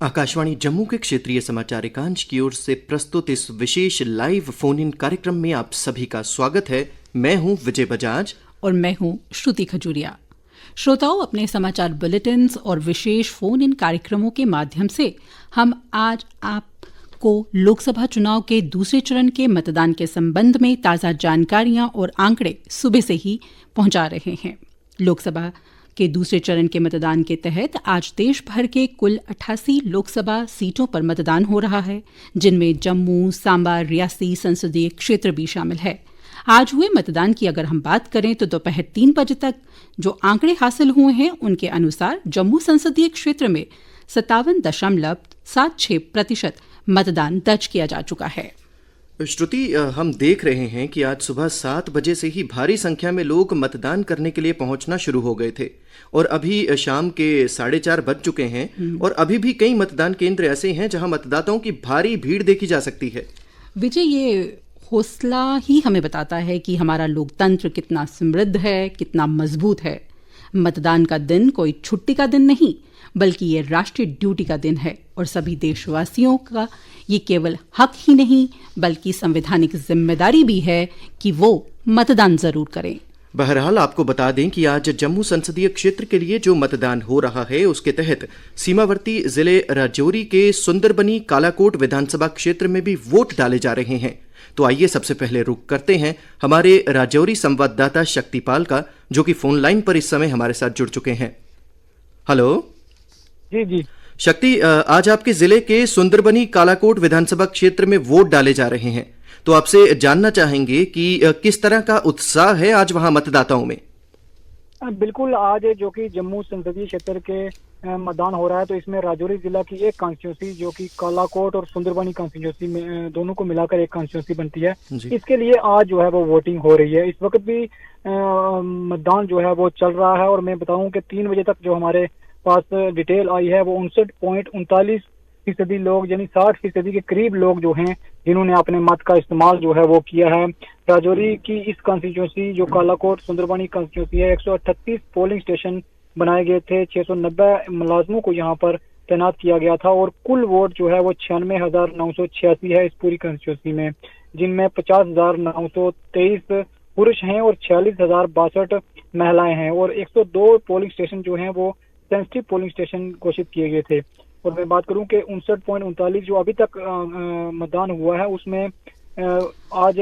आकाशवाणी जम्मू के क्षेत्रीय समाचार एकांश की ओर से प्रस्तुत इस विशेष लाइव फोन इन कार्यक्रम में आप सभी का स्वागत है। मैं हूं विजय बजाज और मैं हूं श्रुति खजूरिया। श्रोताओं, अपने समाचार बुलेटिन्स और विशेष फोन इन कार्यक्रमों के माध्यम से हम आज आपको लोकसभा चुनाव के दूसरे चरण के मतदान के संबंध में ताज़ा जानकारियां और आंकड़े सुबह से ही पहुंचा रहे हैं। लोकसभा के दूसरे चरण के मतदान के तहत आज देश भर के कुल 88 लोकसभा सीटों पर मतदान हो रहा है, जिनमें जम्मू, सांबा, रियासी संसदीय क्षेत्र भी शामिल है। आज हुए मतदान की अगर हम बात करें तो दोपहर 3 बजे तक जो आंकड़े हासिल हुए हैं उनके अनुसार जम्मू संसदीय क्षेत्र में 57.76% मतदान दर्ज किया जा चुका है। श्रुति, हम देख रहे हैं कि आज सुबह 7 बजे से ही भारी संख्या में लोग मतदान करने के लिए पहुंचना शुरू हो गए थे और अभी शाम के 4:30 बज चुके हैं और अभी भी कई मतदान केंद्र ऐसे हैं जहां मतदाताओं की भारी भीड़ देखी जा सकती है। विजय, ये हौसला ही हमें बताता है कि हमारा लोकतंत्र कितना समृद्ध है, कितना मजबूत है। मतदान का दिन कोई छुट्टी का दिन नहीं, बल्कि ये राष्ट्रीय ड्यूटी का दिन है और सभी देशवासियों का ये केवल हक ही नहीं बल्कि संवैधानिक जिम्मेदारी भी है कि वो मतदान जरूर करें। बहरहाल आपको बता दें कि आज जम्मू संसदीय क्षेत्र के लिए जो मतदान हो रहा है उसके तहत सीमावर्ती जिले राजौरी के सुंदरबनी कालाकोट विधानसभा क्षेत्र में भी वोट डाले जा रहे हैं। तो आइए सबसे पहले रुख करते हैं हमारे राजौरी संवाददाता शक्तिपाल का, जो कि फोन लाइन पर इस समय हमारे साथ जुड़ चुके हैं। हेलो जी शक्ति, आज आपके जिले के सुंदरबनी कालाकोट विधानसभा क्षेत्र में वोट डाले जा रहे हैं, तो आपसे जानना चाहेंगे कि किस तरह का उत्साह है आज वहां मतदाताओं में। बिल्कुल, आज जो कि जम्मू संसदीय क्षेत्र के मतदान हो रहा है, तो इसमें राजौरी जिला की एक कॉन्स्टिट्यूंसी जो कि कालाकोट और सुंदरबनी कॉन्स्टिट्यूंसी में दोनों को मिलाकर एक कॉन्स्टिट्यूंसी बनती है, इसके लिए आज जो है वो वोटिंग हो रही है। इस वक्त भी मतदान जो है वो चल रहा है और मैं बताऊं कि 3 बजे तक जो हमारे पास डिटेल आई है वो 59.39% लोग यानी 60% के करीब लोग जो हैं जिन्होंने अपने मत का इस्तेमाल जो है वो किया है। राजौरी की इस कॉन्स्टिट्यूंसी जो कालाकोट सुंदरबनी कॉन्स्टिट्यूंसी है, 138 पोलिंग स्टेशन बनाए गए थे, 690 मुलाजमों को यहाँ पर तैनात किया गया था और कुल वोट जो है वो 96,986 है इस पूरी कॉन्स्टिट्यूंसी में, जिनमें 50,923 पुरुष हैं और 46,062 महिलाएं हैं और 102 पोलिंग स्टेशन जो हैं वो सेंसिटिव पोलिंग स्टेशन घोषित किए गए थे। और मैं बात करूं कि 59.39 जो अभी तक मतदान हुआ है उसमें आज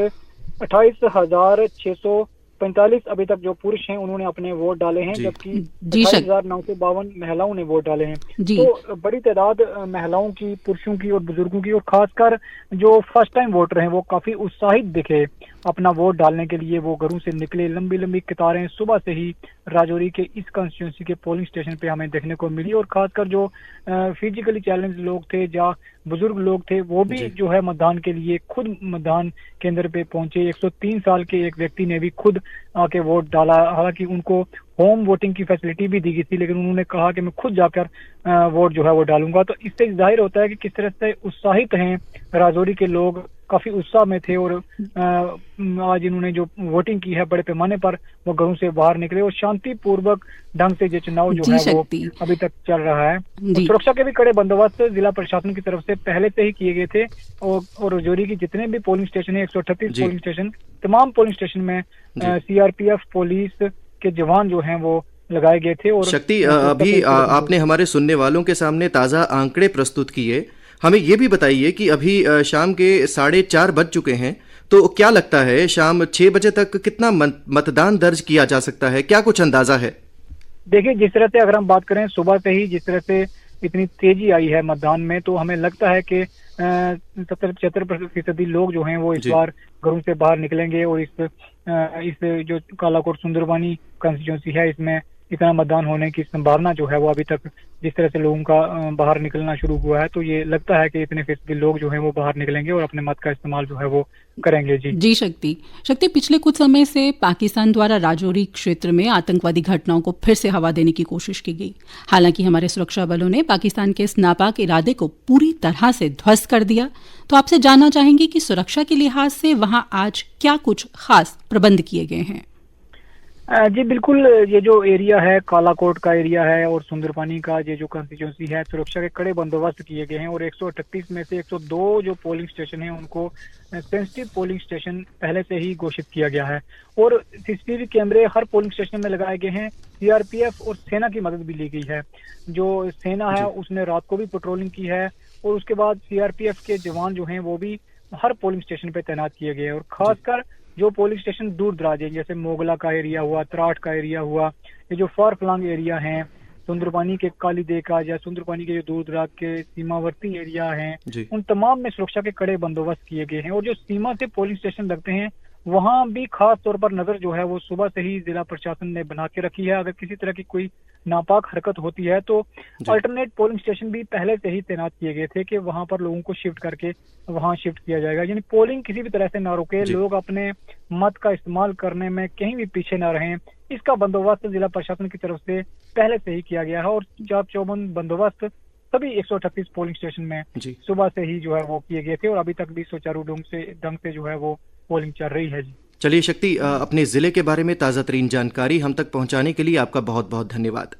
28,645 अभी तक जो पुरुष हैं उन्होंने अपने वोट डाले हैं, जबकि 28,952 महिलाओं ने वोट डाले हैं। तो बड़ी तादाद महिलाओं की, पुरुषों की और बुजुर्गों की और खासकर जो फर्स्ट टाइम वोटर हैं वो काफी उत्साहित दिखे अपना वोट डालने के लिए। वो घरों से निकले, लंबी लंबी कतारें सुबह से ही राजौरी के इस कॉन्स्टिट्यूंसी के पोलिंग स्टेशन पे हमें देखने को मिली और खासकर जो फिजिकली चैलेंज लोग थे या बुजुर्ग लोग थे वो भी जो है मतदान के लिए खुद मतदान केंद्र पे पहुंचे। 103 साल के एक व्यक्ति ने भी खुद आके वोट डाला। हालांकि उनको होम वोटिंग की फैसिलिटी भी दी गई थी, लेकिन उन्होंने कहा कि मैं खुद जाकर वोट जो है वो डालूंगा। तो इससे जाहिर होता है कि किस तरह से उत्साहित हैं राजौरी के लोग, काफी उत्साह में थे और आज इन्होंने जो वोटिंग की है बड़े पैमाने पर वो घरों से बाहर निकले और शांतिपूर्वक ढंग से ये चुनाव जो है वो अभी तक चल रहा है। सुरक्षा के भी कड़े बंदोबस्त जिला प्रशासन की तरफ से पहले से ही किए गए थे और राजौरी की जितने भी पोलिंग स्टेशन है, 138 पोलिंग स्टेशन, तमाम पोलिंग स्टेशन में सीआरपीएफ पुलिस के जवान जो हैं वो लगाए गए थे। और शक्ति, अभी आपने हमारे सुनने वालों के सामने ताजा आंकड़े प्रस्तुत किए, हमें ये भी बताइए कि अभी शाम के 4:30 बज चुके हैं, तो क्या लगता है शाम 6 बजे तक कितना मतदान दर्ज किया जा सकता है? क्या कुछ अंदाजा है? देखिए, जिस तरह से अगर हम बात करें सुबह से ही जिस तरह से इतनी तेजी आई है मतदान में, तो हमें लगता है कि 70-75% लोग जो हैं वो इस बार घरों से बाहर निकलेंगे और इस जो कालाकोट सुंदरबनी कॉन्स्टिट्यूंसी है इसमें इतना मतदान होने की संभावना जो है वो अभी तक जिस तरह से लोगों का बाहर निकलना शुरू हुआ है, तो ये लगता है कि इतने फीसदी लोग जो हैं वो बाहर निकलेंगे और अपने मत का इस्तेमाल जो है वो करेंगे। जी शक्ति, पिछले कुछ समय से पाकिस्तान द्वारा राजौरी क्षेत्र में आतंकवादी घटनाओं को फिर से हवा देने की कोशिश की गई। हालांकि हमारे सुरक्षा बलों ने पाकिस्तान के इस नापाक इरादे को पूरी तरह से ध्वस्त कर दिया। तो आपसे जानना चाहेंगे कि सुरक्षा के लिहाज से वहां आज क्या कुछ खास प्रबंध किए गए हैं? जी बिल्कुल, ये जो एरिया है कालाकोट का एरिया है और सुंदरपानी का ये जो कंस्टिट्यूंसी है, सुरक्षा के कड़े बंदोबस्त किए गए हैं और 138 में से 102 जो पोलिंग स्टेशन है उनको सेंसिटिव पोलिंग स्टेशन पहले से ही घोषित किया गया है और सीसीटीवी कैमरे हर पोलिंग स्टेशन में लगाए गए हैं। सीआरपीएफ और सेना की मदद भी ली गई है। जो सेना है उसने रात को भी पेट्रोलिंग की है और उसके बाद सीआरपीएफ के जवान जो हैं वो भी हर पोलिंग स्टेशन पे तैनात किए गए हैं और खासकर जो पोलिंग स्टेशन दूर दराज है, जैसे मोगला का एरिया हुआ, त्राट का एरिया हुआ, ये जो फार फ्लंग एरिया हैं, सुंदरपानी के कालीदे का या सुंदरपानी के जो दूर दराज के सीमावर्ती एरिया हैं, उन तमाम में सुरक्षा के कड़े बंदोबस्त किए गए हैं और जो सीमा से पोलिंग स्टेशन लगते हैं वहां भी खास तौर पर नजर जो है वो सुबह से ही जिला प्रशासन ने बना के रखी है। अगर किसी तरह की कोई नापाक हरकत होती है तो अल्टरनेट पोलिंग स्टेशन भी पहले से ही तैनात किए गए थे कि वहां पर लोगों को शिफ्ट करके वहां शिफ्ट किया जाएगा, यानी पोलिंग किसी भी तरह से ना रुके, लोग अपने मत का इस्तेमाल करने में कहीं भी पीछे ना रहें। इसका बंदोबस्त जिला प्रशासन की तरफ से पहले से ही किया गया है और चाक चौबंद बंदोबस्त सभी 138 पोलिंग स्टेशन में सुबह से ही जो है वो किए गए थे और अभी तक भी सुचारू ढंग से जो है वो पोलिंग चल रही है। जी चलिए शक्ति, अपने जिले के बारे में ताज़ा तरीन जानकारी हम तक पहुंचाने के लिए आपका बहुत बहुत धन्यवाद।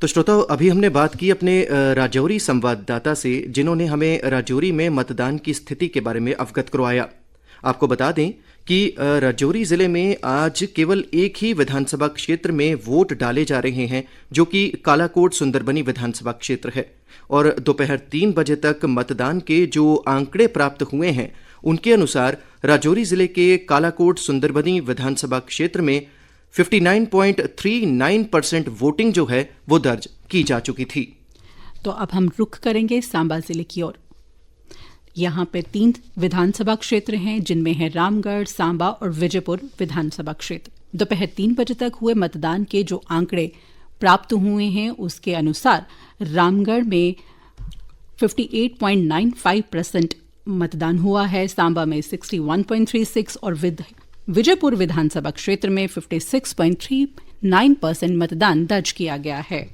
तो श्रोताओं, अभी हमने बात की अपने राजौरी संवाददाता से जिन्होंने हमें राजौरी में मतदान की स्थिति के बारे में अवगत करवाया। आपको बता दें कि राजौरी जिले में आज केवल एक ही विधानसभा क्षेत्र में वोट डाले जा रहे हैं, जो कि कालाकोट सुंदरबनी विधानसभा क्षेत्र है और दोपहर 3 बजे तक मतदान के जो आंकड़े प्राप्त हुए हैं उनके अनुसार राजौरी जिले के कालाकोट सुंदरबनी विधानसभा क्षेत्र में 59.39% वोटिंग जो है वो दर्ज की जा चुकी थी। तो अब हम रुख करेंगे सांबा जिले की ओर। यहाँ पे 3 विधानसभा क्षेत्र हैं जिनमें है रामगढ़, सांबा और विजयपुर विधानसभा क्षेत्र। दोपहर 3 बजे तक हुए मतदान के जो आंकड़े प्राप्त हुए हैं उसके अनुसार रामगढ़ में 58.95% मतदान हुआ है, सांबा में 61.36 और विजयपुर विधानसभा क्षेत्र में 56.39% मतदान दर्ज किया गया है।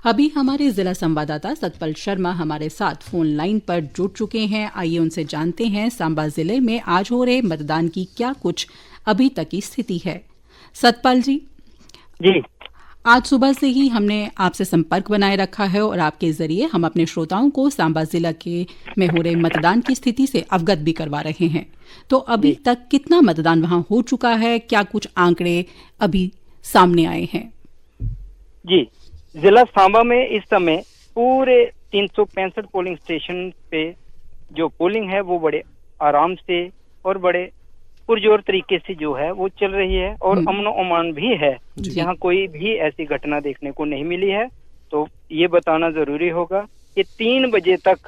अभी हमारे जिला संवाददाता सतपाल शर्मा हमारे साथ फोन लाइन पर जुड़ चुके हैं। आइए उनसे जानते हैं सांबा जिले में आज हो रहे मतदान की क्या कुछ अभी तक की स्थिति है। सतपाल जी, आज सुबह से ही हमने आपसे संपर्क बनाए रखा है और आपके जरिए हम अपने श्रोताओं को सांबा जिला के में हो रहे मतदान की स्थिति से अवगत भी करवा रहे हैं। तो अभी तक कितना मतदान वहां हो चुका है, क्या कुछ आंकड़े अभी सामने आए हैं? जी, जिला सांबा में इस समय पूरे 365 पोलिंग स्टेशन पे जो पोलिंग है वो बड़े आराम से और बड़े पुरजोर तरीके से जो है वो चल रही है और अमन अमान भी है। यहाँ कोई भी ऐसी घटना देखने को नहीं मिली है। तो ये बताना जरूरी होगा कि 3 बजे तक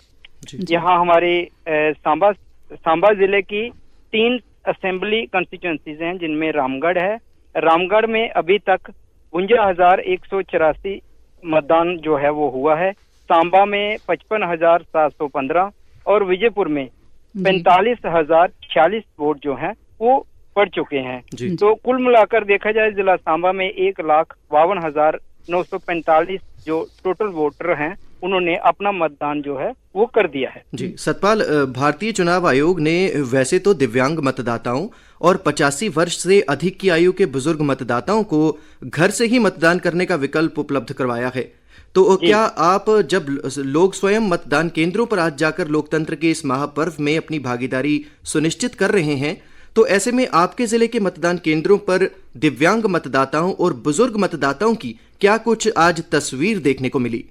यहाँ हमारे सांबा जिले की 3 असेंबली कॉन्स्टिट्यूएंसीज हैं जिनमें रामगढ़ है। रामगढ़ में अभी तक 52,184 मतदान जो है वो हुआ है, सांबा में 55,715 और विजयपुर में 45,046 वोट जो हैं वो पड़ चुके हैं। तो कुल मिलाकर देखा जाए जिला सांबा में 1,52,945 जो टोटल वोटर हैं उन्होंने अपना मतदान जो है वो कर दिया है। जी सतपाल, भारतीय चुनाव आयोग ने वैसे तो दिव्यांग मतदाताओं और 85 वर्ष से अधिक की आयु के बुजुर्ग मतदाताओं को घर से ही मतदान करने का विकल्प उपलब्ध करवाया है। तो क्या आप जब लोग स्वयं मतदान केंद्रों पर आज जाकर लोकतंत्र के इस महापर्व में अपनी भागीदारी सुनिश्चित कर रहे हैं, तो ऐसे में आपके जिले के मतदान केंद्रों पर दिव्यांग मतदाताओं और बुजुर्ग मतदाताओं की क्या कुछ आज तस्वीर देखने को मिली?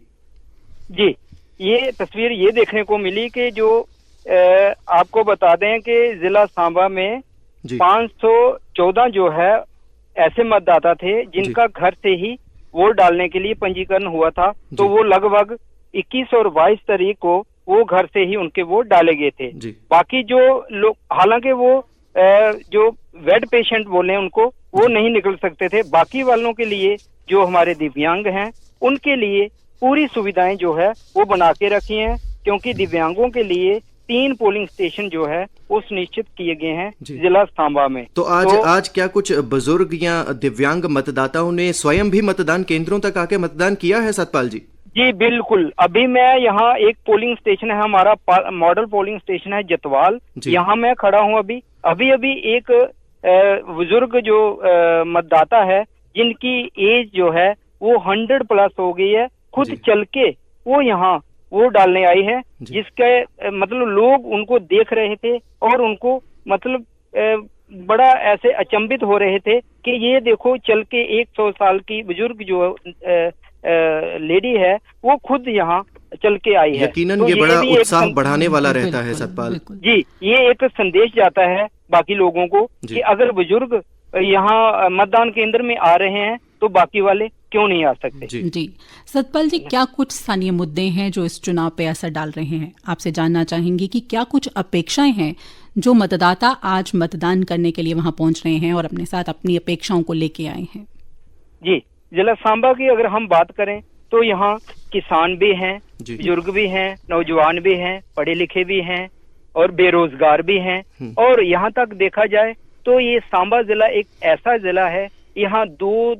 जी, ये तस्वीर ये देखने को मिली कि जो आपको बता दें कि जिला सांबा में 514 जो है ऐसे मतदाता थे जिनका घर से ही वोट डालने के लिए पंजीकरण हुआ था। तो वो लगभग 21 और 22 तारीख को वो घर से ही उनके वोट डाले गए थे। बाकी जो लोग, हालांकि वो जो बेड पेशेंट बोले उनको वो नहीं निकल सकते थे, बाकी वालों के लिए जो हमारे दिव्यांग हैं उनके लिए पूरी सुविधाएं जो है वो बना के रखी हैं, क्योंकि दिव्यांगों के लिए 3 पोलिंग स्टेशन जो है वो सुनिश्चित किए गए हैं जिला सांबा में। तो आज क्या कुछ बुजुर्ग या दिव्यांग मतदाताओं ने स्वयं भी मतदान केंद्रों तक आके मतदान किया है सतपाल जी? जी बिल्कुल, अभी मैं यहाँ एक पोलिंग स्टेशन है हमारा मॉडल पोलिंग स्टेशन है जतवाल, यहाँ मैं खड़ा हूँ। अभी एक बुजुर्ग जो मतदाता है जिनकी एज जो है वो 100+ हो गई है, खुद चल के वो यहाँ वोट डालने आई है, जिसके मतलब लोग उनको देख रहे थे और उनको मतलब बड़ा ऐसे अचंभित हो रहे थे कि ये देखो चल के 100 साल की बुजुर्ग जो लेडी है वो खुद यहाँ चल के आई है। यकीनन तो ये बड़ा उत्साह बढ़ाने वाला रहता है सतपाल जी। ये एक संदेश जाता है बाकी लोगों को कि अगर बुजुर्ग यहाँ मतदान केंद्र में आ रहे हैं तो बाकी वाले क्यों नहीं आ सकते। जी सतपाल जी, क्या कुछ स्थानीय मुद्दे हैं जो इस चुनाव पे असर डाल रहे हैं? आपसे जानना चाहेंगे कि क्या कुछ अपेक्षाएं हैं जो मतदाता आज मतदान करने के लिए वहां पहुंच रहे हैं और अपने साथ अपनी अपेक्षाओं को लेके आए हैं? जी, जिला सांबा की अगर हम बात करें तो यहाँ किसान भी हैं, बुजुर्ग भी हैं, नौजवान भी हैं, पढ़े लिखे भी हैं और बेरोजगार भी हैं। और यहाँ तक देखा जाए तो ये सांबा जिला एक ऐसा जिला है, यहाँ 2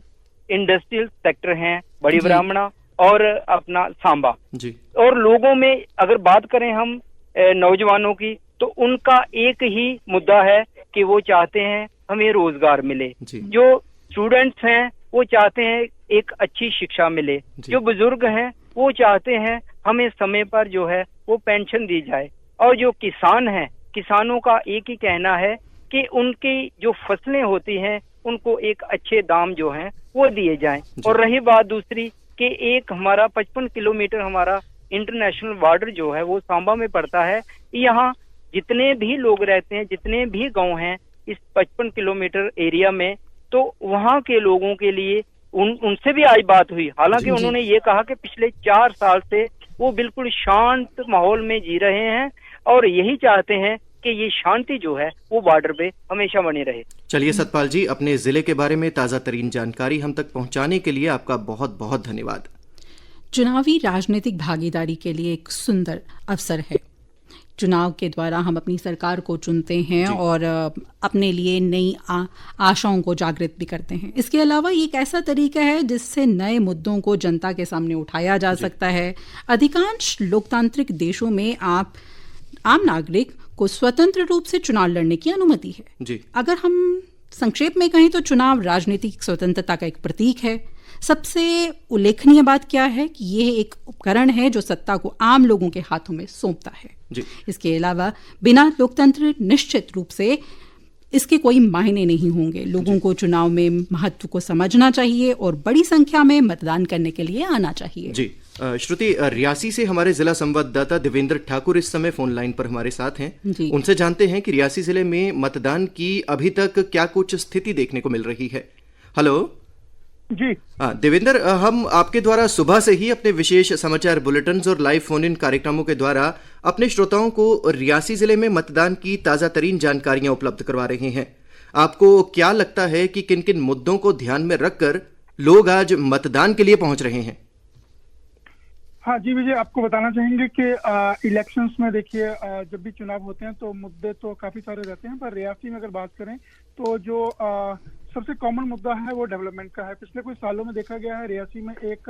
इंडस्ट्रियल सेक्टर हैं, बड़ी ब्राह्मणा और अपना सांबा जी। और लोगों में अगर बात करें हम नौजवानों की तो उनका एक ही मुद्दा है कि वो चाहते हैं हमें रोजगार मिले। जो स्टूडेंट्स हैं वो चाहते हैं एक अच्छी शिक्षा मिले। जो बुजुर्ग हैं वो चाहते हैं हमें समय पर जो है वो पेंशन दी जाए। और जो किसान हैं, किसानों का एक ही कहना है कि उनकी जो फसलें होती हैं उनको एक अच्छे दाम जो हैं वो दिए जाएं। और रही बात दूसरी कि एक हमारा 55 किलोमीटर हमारा इंटरनेशनल बॉर्डर जो है वो सांबा में पड़ता है। यहाँ जितने भी लोग रहते हैं, जितने भी गांव हैं इस 55 किलोमीटर एरिया में, तो वहाँ के लोगों के लिए उनसे भी आज बात हुई। हालांकि उन्होंने ये कहा कि पिछले 4 साल से वो बिल्कुल शांत माहौल में जी रहे हैं और यही चाहते हैं कि ये शांति जो है वो बॉर्डर पे हमेशा बनी रहे। चलिए सतपाल जी, अपने जिले के बारे में ताज़ा तरीन जानकारी हम तक पहुंचाने के लिए आपका बहुत बहुत धन्यवाद। चुनावी राजनीतिक भागीदारी के लिए एक सुंदर अवसर है। चुनाव के द्वारा हम अपनी सरकार को चुनते हैं और अपने लिए नई आशाओं को जागृत भी करते हैं। इसके अलावा ये एक ऐसा तरीका है जिससे नए मुद्दों को जनता के सामने उठाया जा सकता है। अधिकांश लोकतांत्रिक देशों में आम नागरिक को स्वतंत्र रूप से चुनाव लड़ने की अनुमति है जी। अगर हम संक्षेप में कहें तो चुनाव राजनीतिक स्वतंत्रता का एक प्रतीक है। सबसे उल्लेखनीय बात क्या है कि यह एक उपकरण है जो सत्ता को आम लोगों के हाथों में सौंपता है जी। इसके अलावा बिना लोकतंत्र निश्चित रूप से इसके कोई मायने नहीं होंगे। लोगों को चुनाव में महत्व को समझना चाहिए और बड़ी संख्या में मतदान करने के लिए आना चाहिए जी। श्रुति, रियासी से हमारे जिला संवाददाता देवेंद्र ठाकुर इस समय फोन लाइन पर हमारे साथ हैं। उनसे जानते हैं कि रियासी जिले में मतदान की अभी तक क्या कुछ स्थिति देखने को मिल रही है। हेलो जी। देवेंद्र, हम आपके द्वारा सुबह से ही अपने विशेष समाचार बुलेटिन और लाइव फोन इन कार्यक्रमों के द्वारा अपने श्रोताओं को रियासी जिले में मतदान की ताजा तरीन जानकारियां उपलब्ध करवा रहे हैं। आपको क्या लगता है कि किन किन मुद्दों को ध्यान में रखकर लोग आज मतदान के लिए पहुंच रहे हैं? हाँ जी विजय, आपको बताना चाहेंगे कि इलेक्शंस में देखिए जब भी चुनाव होते हैं तो मुद्दे तो काफी सारे रहते हैं, पर रियासी में अगर बात करें तो जो सबसे कॉमन मुद्दा है वो डेवलपमेंट का है। पिछले कुछ सालों में देखा गया है रियासी में एक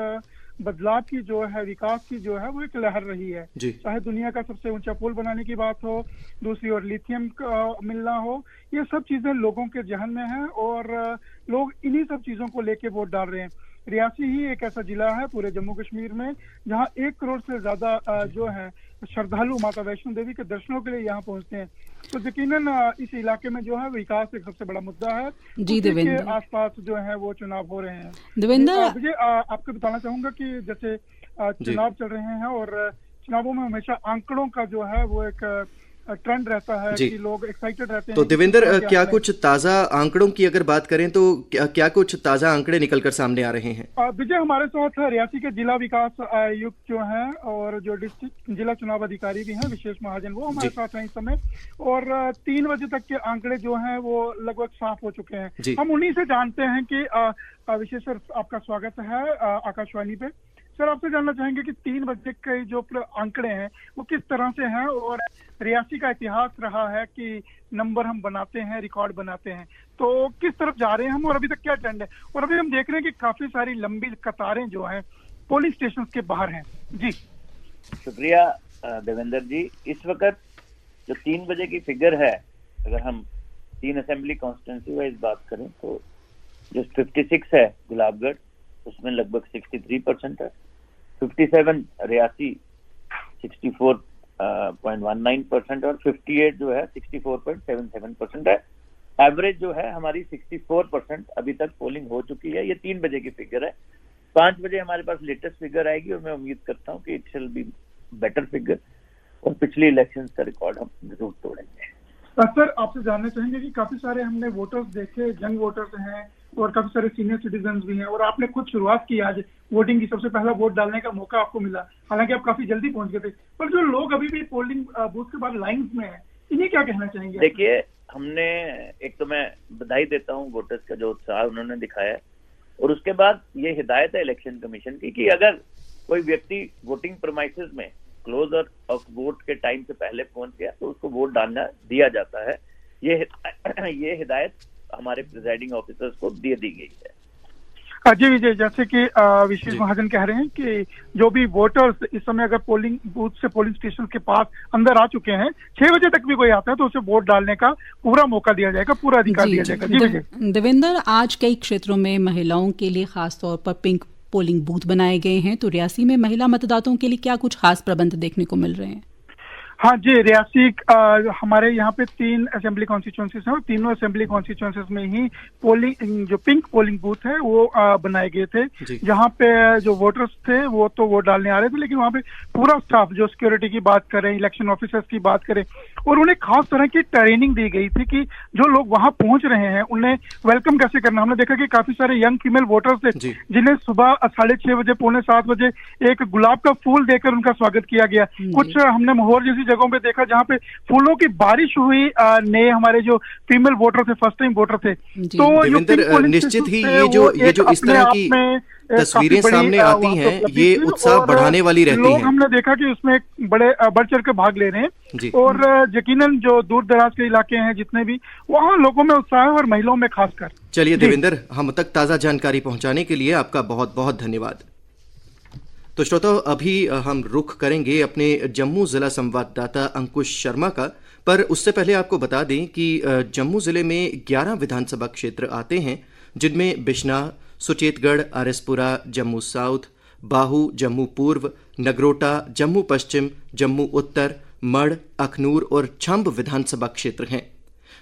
बदलाव की जो है, विकास की जो है वो एक लहर रही है। चाहे दुनिया का सबसे ऊंचा पुल बनाने की बात हो, दूसरी ओर लिथियम का मिलना हो, ये सब चीजें लोगों के जहन में है और लोग इन्हीं सब चीजों को लेके वोट डाल रहे हैं। रियासी ही एक ऐसा जिला है पूरे जम्मू कश्मीर में जहां 1 करोड़ से ज्यादा जो है श्रद्धालु माता वैष्णो देवी के दर्शनों के लिए यहाँ पहुंचते हैं। तो यकीनन इस इलाके में जो है विकास एक सबसे बड़ा मुद्दा है जी। देवेंद्र के आसपास जो है वो चुनाव हो रहे हैं। देवेंद्र, मुझे आपको बताना चाहूंगा कि जैसे चुनाव चल रहे हैं और चुनावों में हमेशा आंकड़ों का जो है वो एक ट्रेंड रहता है कि लोग एक्साइटेड रहते हैं। तो देवेंद्र, क्या कुछ ताजा आंकड़ों की अगर बात करें तो क्या कुछ ताजा आंकड़े निकलकर सामने आ रहे हैं? विजय, हमारे साथ रियासी के जिला विकास आयुक्त जो हैं और जो डिस्ट्रिक्ट जिला चुनाव अधिकारी भी हैं विशेष महाजन, वो हमारे साथ हैं इस समय। और 3 बजे तक के आंकड़े जो हैं वो लगभग साफ हो चुके हैं। हम उन्हीं से जानते हैं कि विशेष सर आपका स्वागत है आकाशवाणी पे। सर, आपसे जानना चाहेंगे कि 3 बजे के जो आंकड़े हैं वो किस तरह से हैं और रियासी का इतिहास रहा है कि नंबर हम बनाते हैं, रिकॉर्ड बनाते हैं, तो किस तरफ जा रहे हैं हम और अभी तक क्या ट्रेंड है? और अभी हम देख रहे हैं कि काफी सारी लंबी कतारें जो हैं पोलिंग स्टेशन के बाहर हैं जी। शुक्रिया देवेंद्र जी। इस वक्त जो 3 बजे की फिगर है, अगर हम 3 असेंबली कॉन्स्टिट्यूंसी वाइज बात करें तो जो 56 है गुलाबगढ़, उसमें लगभग 63% है। 57 रियासी 64.19% और 58 जो है 64.77% है। एवरेज जो है हमारी 64% अभी तक पोलिंग हो चुकी है। ये 3 बजे की फिगर है। 5 बजे हमारे पास लेटेस्ट फिगर आएगी और मैं उम्मीद करता हूँ कि it shall be better figure और पिछले इलेक्शंस का रिकॉर्ड हम जरूर तोड़ेंगे। सर, आपसे जानना चाहेंगे कि काफी सारे हमने वोटर्स देखे, यंग वोटर्स हैं और काफी सारे सीनियर सिटीजन भी हैं, और आपने खुद शुरुआत की आज वोटिंग की, सबसे पहला वोट डालने का मौका आपको मिला, हालांकि आप काफी जल्दी पहुंच गए थे, पर जो लोग अभी भी पोलिंग बूथ के बाद लाइंस में हैं, इन्हें क्या कहना चाहेंगे? देखिए, हमने एक तो मैं बधाई देता हूँ वोटर्स का जो उत्साह उन्होंने दिखाया है, और उसके बाद ये हिदायत है इलेक्शन कमीशन की कि अगर कोई व्यक्ति वोटिंग प्रीमाइसेस में क्लोजर ऑफ वोट के टाइम से पहले पहुंच गया तो उसको वोट डालना दिया जाता है। ये हिदायत हमारे प्रिजाइडिंग ऑफिसर्स को दे दी गई है। जी विजय, जैसे कि विशेष महाजन कह रहे हैं कि जो भी वोटर्स इस समय अगर पोलिंग बूथ से पोलिंग स्टेशन के पास अंदर आ चुके हैं, 6 बजे तक भी कोई आता है तो उसे वोट डालने का पूरा मौका दिया जाएगा, पूरा अधिकार दिया जाएगा। जी विजय। देवेंद्र, आज कई क्षेत्रों में महिलाओं के लिए खासतौर पर पिंक पोलिंग बूथ बनाए गए हैं, तो रियासी में महिला मतदाताओं के लिए क्या कुछ खास प्रबंध देखने को मिल रहे हैं? हाँ जी, रियासी हमारे यहाँ पे 3 असेंबली कॉन्स्टिट्यूंसीज हैं और तीनों असेंबली कॉन्स्टिट्यूंसीज में ही पोलिंग जो पिंक पोलिंग बूथ है वो बनाए गए थे, जहाँ पे जो वोटर्स थे वो तो वोट डालने आ रहे थे, लेकिन वहाँ पे पूरा स्टाफ, जो सिक्योरिटी की बात करें, इलेक्शन ऑफिसर्स की बात करें, और उन्हें खास तरह की ट्रेनिंग दी गई थी कि जो लोग वहाँ पहुंच रहे हैं उन्हें वेलकम कैसे करना। हमने देखा कि काफी सारे यंग फीमेल वोटर्स थे जिन्हें सुबह 6:30 बजे, 6:45 बजे एक गुलाब का फूल देकर उनका स्वागत किया गया। कुछ हमने माहौर जैसी जगहों पे देखा जहाँ पे फूलों की बारिश हुई। नए हमारे जो फीमेल वोटर थे, फर्स्ट टाइम वोटर थे, तो निश्चित ही ये जो इस तरह की तस्वीरें सामने आती हैं, ये उत्साह बढ़ाने वाली रहती हैं। लोग हमने देखा कि उसमें बड़े बढ़ चढ़ कर भाग ले रहे हैं, और यकीनन जो दूर दराज के इलाके हैं जितने भी, वहाँ लोगों में उत्साह है और महिलाओं में खासकर। चलिए देवेंद्र, हम तक ताजा जानकारी पहुंचाने के लिए आपका बहुत बहुत धन्यवाद। तो श्रोताओ, अभी हम रुख करेंगे अपने जम्मू जिला संवाददाता अंकुश शर्मा का, पर उससे पहले आपको बता दें कि जम्मू जिले में 11 विधानसभा क्षेत्र आते हैं, जिनमें बिश्नाह, सुचेतगढ़, आरएसपुरा, जम्मू साउथ, बाहू, जम्मू पूर्व, नगरोटा, जम्मू पश्चिम, जम्मू उत्तर, मढ़, अखनूर और छंब विधानसभा क्षेत्र हैं।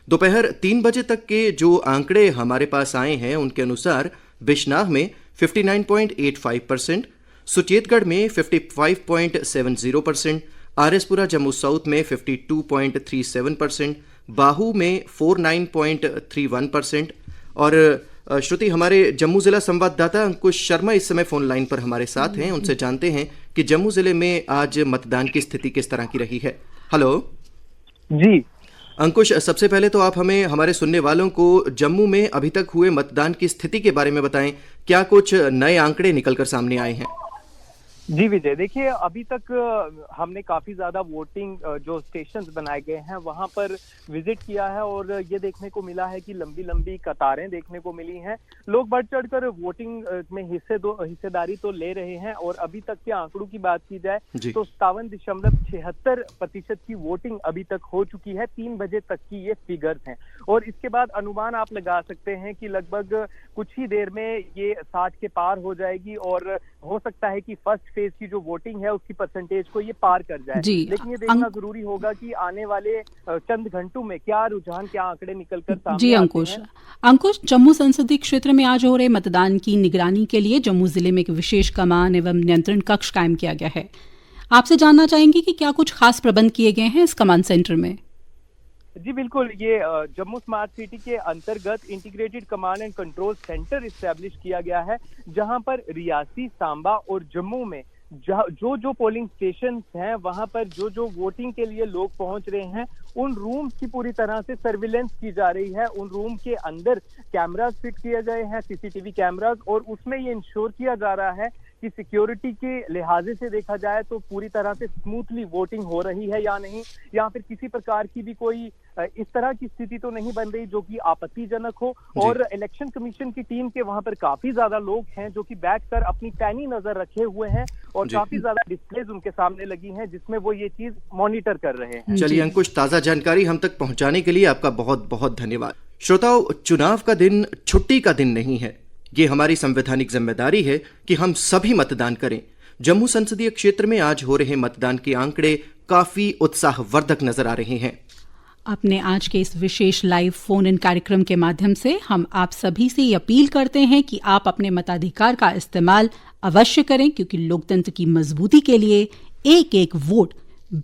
दोपहर 3 बजे तक के जो आंकड़े हमारे पास आए हैं उनके अनुसार बिश्नाह में 59.85%, सुचेतगढ़ में 55.70%, आरएसपुरा जम्मू साउथ में 52.37%, बाहू में 49.31%। और श्रुति, हमारे जम्मू जिला संवाददाता अंकुश शर्मा इस समय फोन लाइन पर हमारे साथ हैं, उनसे जानते हैं कि जम्मू जिले में आज मतदान की स्थिति किस तरह की रही है। हेलो जी अंकुश, सबसे पहले तो आप हमें, हमारे सुनने वालों को जम्मू में अभी तक हुए मतदान की स्थिति के बारे में बताएं। क्या कुछ नए आंकड़े निकलकर सामने आए हैं? जी विजय, देखिए अभी तक हमने काफी ज्यादा वोटिंग जो स्टेशंस बनाए गए हैं वहां पर विजिट किया है, और ये देखने को मिला है कि लंबी लंबी कतारें देखने को मिली हैं। लोग बढ़ चढ़कर वोटिंग में हिस्सेदारी तो ले रहे हैं, और अभी तक के आंकड़ों की बात की जाए तो 57.76% की वोटिंग अभी तक हो चुकी है। 3 बजे तक की ये फिगर्स हैं, और इसके बाद अनुमान आप लगा सकते हैं कि लगभग कुछ ही देर में ये 60 के पार हो जाएगी, और हो सकता है कि फर्स्ट फेज की जो वोटिंग है उसकी परसेंटेज को ये पार कर जाए। लेकिन ये देखना जरूरी होगा कि आने वाले चंद घंटों में क्या रुझान, क्या आंकड़े निकलकर सामने जी अंकुश, जम्मू संसदीय क्षेत्र में आज हो रहे मतदान की निगरानी के लिए जम्मू जिले में एक विशेष कमान एवं नियंत्रण कक्ष कायम किया गया है। आपसे जानना चाहेंगे कि क्या कुछ खास प्रबंध किए गए हैं इस कमांड सेंटर में? जी बिल्कुल, ये जम्मू स्मार्ट सिटी के अंतर्गत integrated command and control centre establish किया गया है, जहां पर रियासी, सांबा और जम्मू में जो पोलिंग स्टेशन हैं वहां पर जो वोटिंग के लिए लोग पहुंच रहे हैं, उन रूम्स की पूरी तरह से सर्विलेंस की जा रही है। उन रूम के अंदर कैमरास फिट किए गए हैं, सीसीटीवी कैमरास, और उसमें ये इंश्योर किया जा रहा है कि सिक्योरिटी के लिहाजे से देखा जाए तो पूरी तरह से स्मूथली वोटिंग हो रही है या नहीं, या फिर किसी प्रकार की भी कोई इस तरह की स्थिति तो नहीं बन रही जो कि आपत्तिजनक हो। और इलेक्शन कमीशन की टीम के वहां पर काफी ज्यादा लोग हैं जो कि बैठकर अपनी पैनी नजर रखे हुए हैं और काफी ज्यादा डिस्प्लेज उनके सामने लगी हैं जिसमें वो ये चीज मॉनिटर कर रहे हैं। चलिए अंकुश, ताजा जानकारी हम तक पहुंचाने के लिए आपका बहुत बहुत धन्यवाद। श्रोताओ, चुनाव का दिन छुट्टी का दिन नहीं है। ये हमारी संवैधानिक जिम्मेदारी है कि हम सभी मतदान करें। जम्मू संसदीय क्षेत्र में आज हो रहे मतदान के आंकड़े काफी उत्साहवर्धक नजर आ रहे हैं। अपने आज के इस विशेष लाइव फोन इन कार्यक्रम के माध्यम से हम आप सभी से ये अपील करते हैं कि आप अपने मताधिकार का इस्तेमाल अवश्य करें, क्योंकि लोकतंत्र की मजबूती के लिए एक एक वोट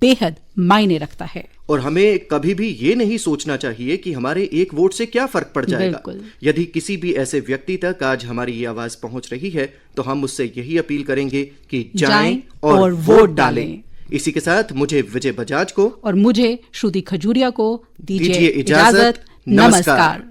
बेहद मायने रखता है। और हमें कभी भी ये नहीं सोचना चाहिए कि हमारे एक वोट से क्या फर्क पड़ जाएगा। यदि किसी भी ऐसे व्यक्ति तक आज हमारी ये आवाज पहुंच रही है तो हम उससे यही अपील करेंगे कि जाएं और वोट डालें। इसी के साथ मुझे विजय बजाज को और मुझे श्रुति खजूरिया को दीजिए इजाजत। नमस्कार।